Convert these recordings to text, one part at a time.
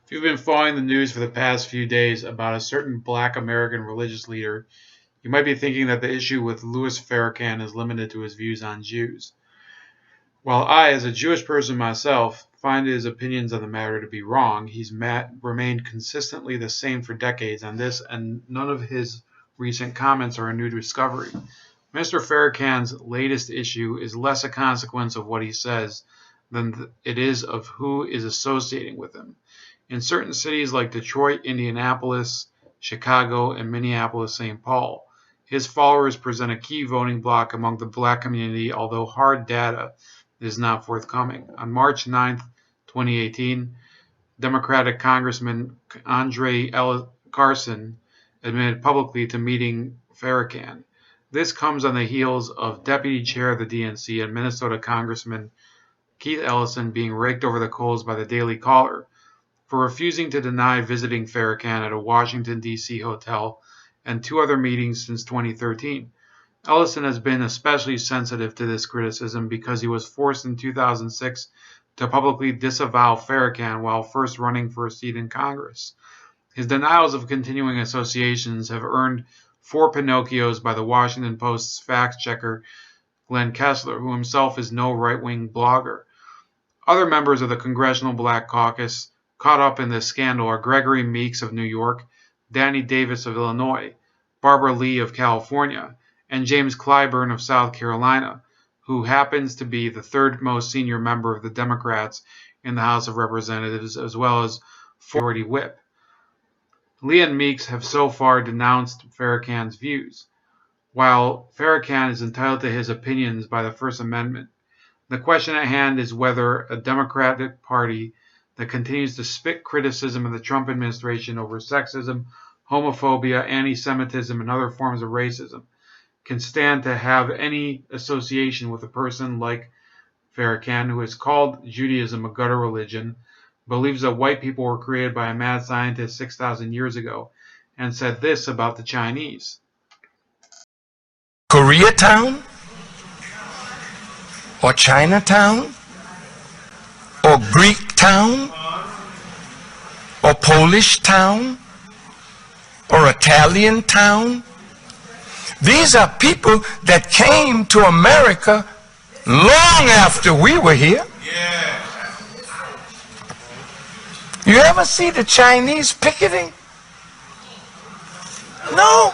If you've been following the news for the past few days about a certain Black American religious leader, you might be thinking that the issue with Louis Farrakhan is limited to his views on Jews. While I, as a Jewish person myself, find his opinions on the matter to be wrong, he's remained consistently the same for decades on this, and none of his recent comments are a new discovery. Mr. Farrakhan's latest issue is less a consequence of what he says than it is of who is associating with him. In certain cities like Detroit, Indianapolis, Chicago, and Minneapolis-St. Paul, his followers present a key voting bloc among the Black community, although hard data is not forthcoming. On March 9, 2018, Democratic Congressman Carson admitted publicly to meeting Farrakhan. This comes on the heels of Deputy Chair of the DNC and Minnesota Congressman Keith Ellison being raked over the coals by the Daily Caller for refusing to deny visiting Farrakhan at a Washington, D.C. hotel and two other meetings since 2013. Ellison has been especially sensitive to this criticism because he was forced in 2006 to publicly disavow Farrakhan while first running for a seat in Congress. His denials of continuing associations have earned 4 Pinocchios by the Washington Post's fact-checker Glenn Kessler, who himself is no right-wing blogger. Other members of the Congressional Black Caucus caught up in this scandal are Gregory Meeks of New York, Danny Davis of Illinois, Barbara Lee of California, and James Clyburn of South Carolina, who happens to be the third most senior member of the Democrats in the House of Representatives, as well as Majority Whip. Lee and Meeks have so far denounced Farrakhan's views. While Farrakhan is entitled to his opinions by the First Amendment, the question at hand is whether a Democratic Party that continues to spit criticism of the Trump administration over sexism, homophobia, anti-Semitism, and other forms of racism can stand to have any association with a person like Farrakhan, who has called Judaism a gutter religion, believes that white people were created by a mad scientist 6,000 years ago, and said this about the Chinese. Koreatown? Or Chinatown? Or Greek town? Or Polish town? Or Italian town? These are people that came to America long after we were here. Yeah. You ever see the Chinese picketing? No.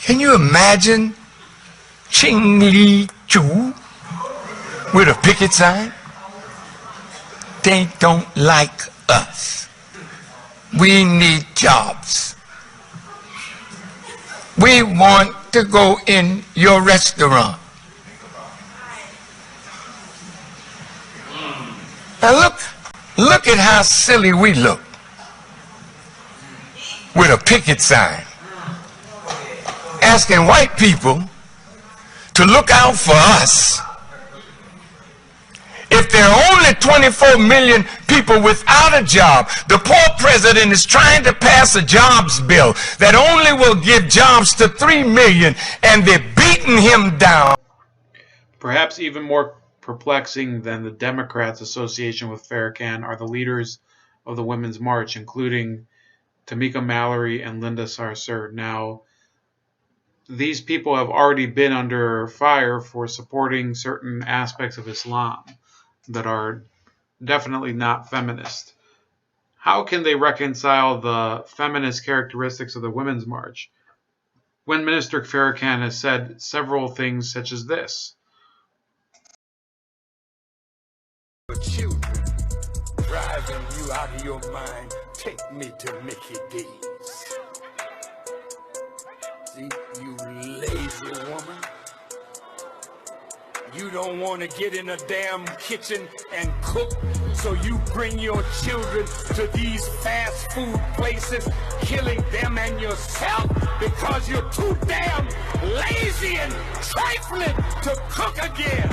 Can you imagine Ching Li Chu with a picket sign? They don't like us. We need jobs. We want to go in your restaurant. Now look at how silly we look with a picket sign asking white people to look out for us. If there are only 24 million people without a job, the poor president is trying to pass a jobs bill that only will give jobs to 3 million, and they're beating him down. Perhaps even more perplexing than the Democrats' association with Farrakhan are the leaders of the Women's March, including Tamika Mallory and Linda Sarsour. Now, these people have already been under fire for supporting certain aspects of Islam that are definitely not feminist. How can they reconcile the feminist characteristics of the Women's March when Minister Farrakhan has said several things such as this? Children driving you out of your mind, take me to Mickey D's. See, you lazy woman. You don't want to get in a damn kitchen and cook, so you bring your children to these fast food places, killing them and yourself because you're too damn lazy and trifling to cook again.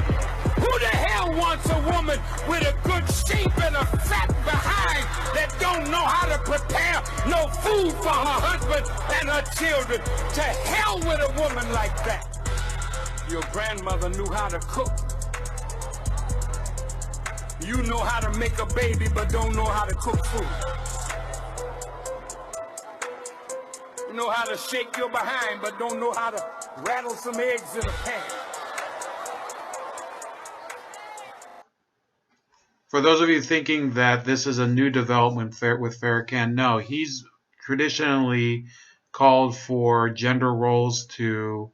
Who the hell wants a woman with a good shape and a fat behind that don't know how to prepare no food for her husband and her children? To hell with a woman like that. Your grandmother knew how to cook. You know how to make a baby, but don't know how to cook food. You know how to shake your behind, but don't know how to rattle some eggs in a pan. For those of you thinking that this is a new development with Farrakhan, no, he's traditionally called for gender roles to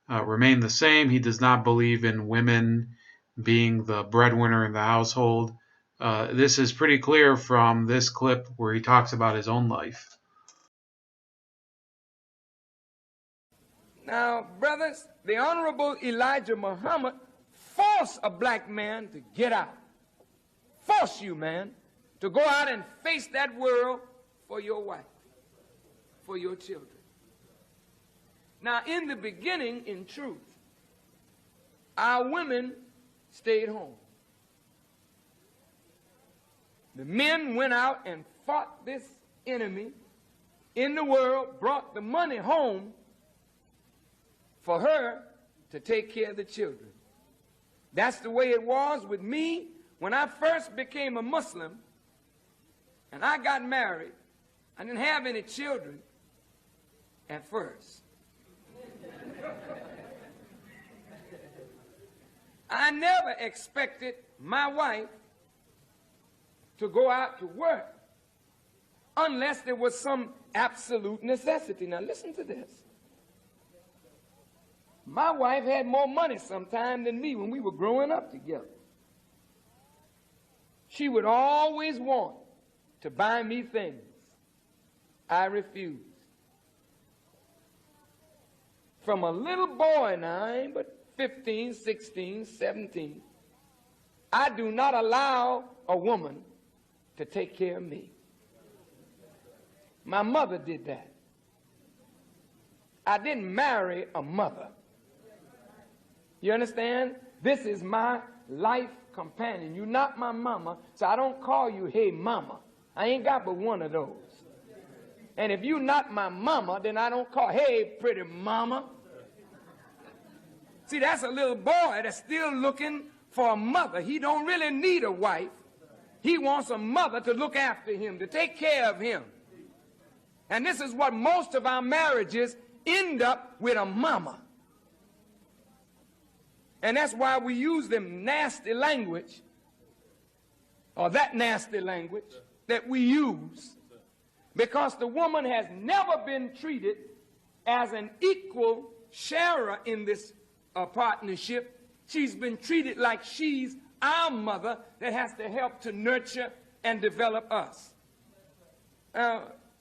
remain the same. He does not believe in women being the breadwinner in the household. This is pretty clear from this clip where he talks about his own life. Now, brothers, the Honorable Elijah Muhammad forced a black man to get out. Force you, man, to go out and face that world for your wife, for your children. Now, in the beginning, in truth, our women stayed home. The men went out and fought this enemy in the world, brought the money home for her to take care of the children. That's the way it was with me when I first became a Muslim and I got married. I didn't have any children at first. I never expected my wife to go out to work unless there was some absolute necessity. Now listen to this. My wife had more money sometime than me when we were growing up together. She would always want to buy me things. I refused. From a little boy now, I ain't but 15, 16, 17, I do not allow a woman to take care of me. My mother did that. I didn't marry a mother. You understand? This is my life companion. You're not my mama, so I don't call you, hey, mama. I ain't got but one of those. And if you're not my mama, then I don't call, hey, pretty mama. See, that's a little boy that's still looking for a mother. He don't really need a wife. He wants a mother to look after him, to take care of him. And this is what most of our marriages end up with, a mama. And that's why we use them nasty language, or that nasty language that we use, because the woman has never been treated as an equal sharer in this partnership. She's been treated like she's our mother that has to help to nurture and develop us.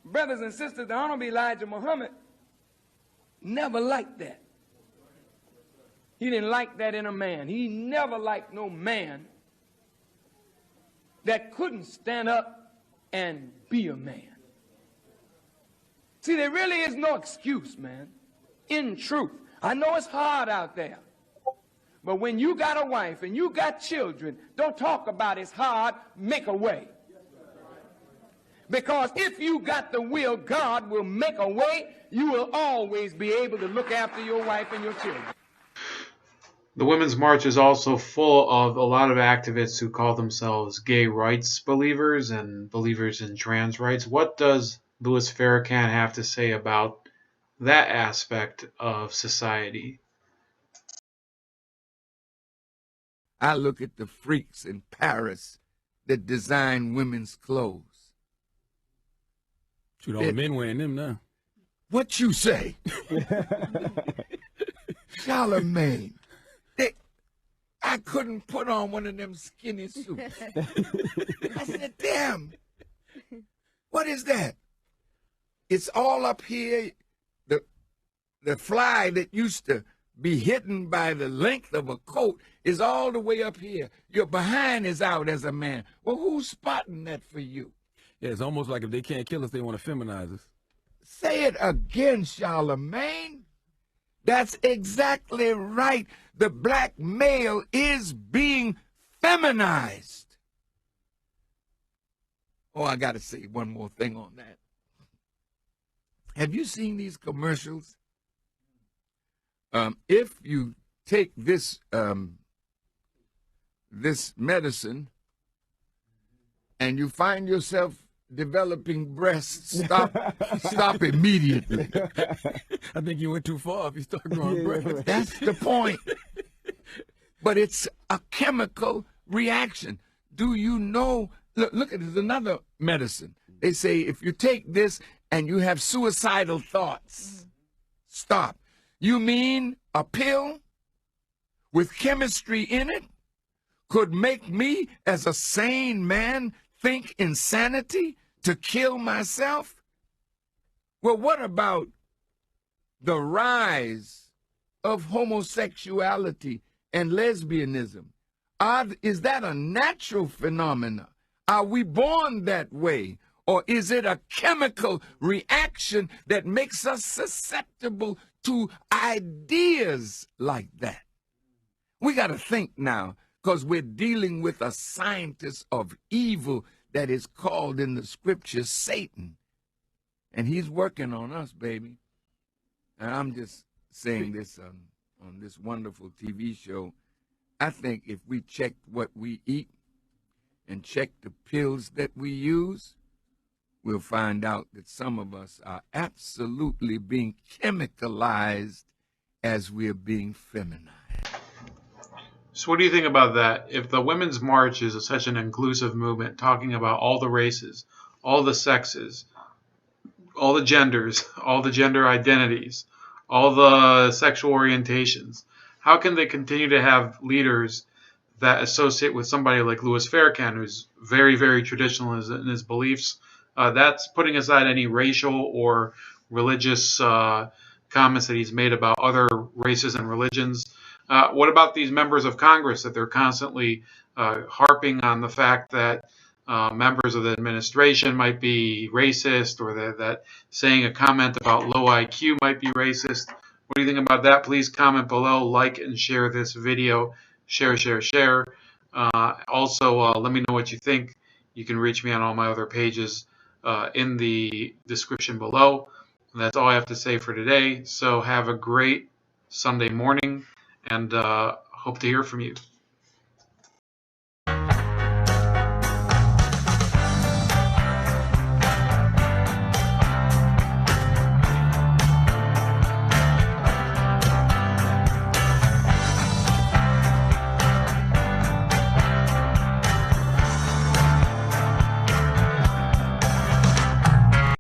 Brothers and sisters, the Honorable Elijah Muhammad never liked that. He didn't like that in a man. He never liked no man that couldn't stand up and be a man. See, there really is no excuse, man, in truth. I know it's hard out there, but when you got a wife and you got children, don't talk about it's hard, make a way. Because if you got the will, God will make a way. You will always be able to look after your wife and your children. The Women's March is also full of a lot of activists who call themselves gay rights believers and believers in trans rights. What does Louis Farrakhan have to say about that aspect of society? I look at the freaks in Paris that design women's clothes. Shoot, all the men wearing them now. What you say? Charlemagne. I couldn't put on one of them skinny suits. I said, damn, what is that? It's all up here. The fly that used to be hidden by the length of a coat is all the way up here. Your behind is out as a man. Well, who's spotting that for you? Yeah, it's almost like if they can't kill us, they want to feminize us. Say it again, Charlemagne. That's exactly right. The black male is being feminized. Oh, I got to say one more thing on that. Have you seen these commercials? If you take this this medicine, and you find yourself developing breasts, stop immediately. I think you went too far if you start growing breasts. That's the point. But it's a chemical reaction. Do you know? Look at this, another medicine. They say if you take this and you have suicidal thoughts, stop. You mean a pill with chemistry in it could make me, as a sane man, think insanity to kill myself? Well, what about the rise of homosexuality and lesbianism? Is that a natural phenomenon? Are we born that way? Or is it a chemical reaction that makes us susceptible to ideas like that? We got to think now, because we're dealing with a scientist of evil that is called in the scriptures Satan. And he's working on us, baby. And I'm just saying this on this wonderful TV show. I think if we check what we eat and check the pills that we use, we'll find out that some of us are absolutely being chemicalized as we're being feminized. So what do you think about that? If the Women's March is such an inclusive movement, talking about all the races, all the sexes, all the genders, all the gender identities, all the sexual orientations, how can they continue to have leaders that associate with somebody like Louis Farrakhan, who's very, very traditional in his beliefs? That's putting aside any racial or religious comments that he's made about other races and religions. What about these members of Congress that they're constantly harping on the fact that members of the administration might be racist, or that saying a comment about low IQ might be racist? What do you think about that? Please comment below, like and share this video. Share, share, share. Also, let me know what you think. You can reach me on all my other pages in the description below. And that's all I have to say for today. So have a great Sunday morning, and hope to hear from you.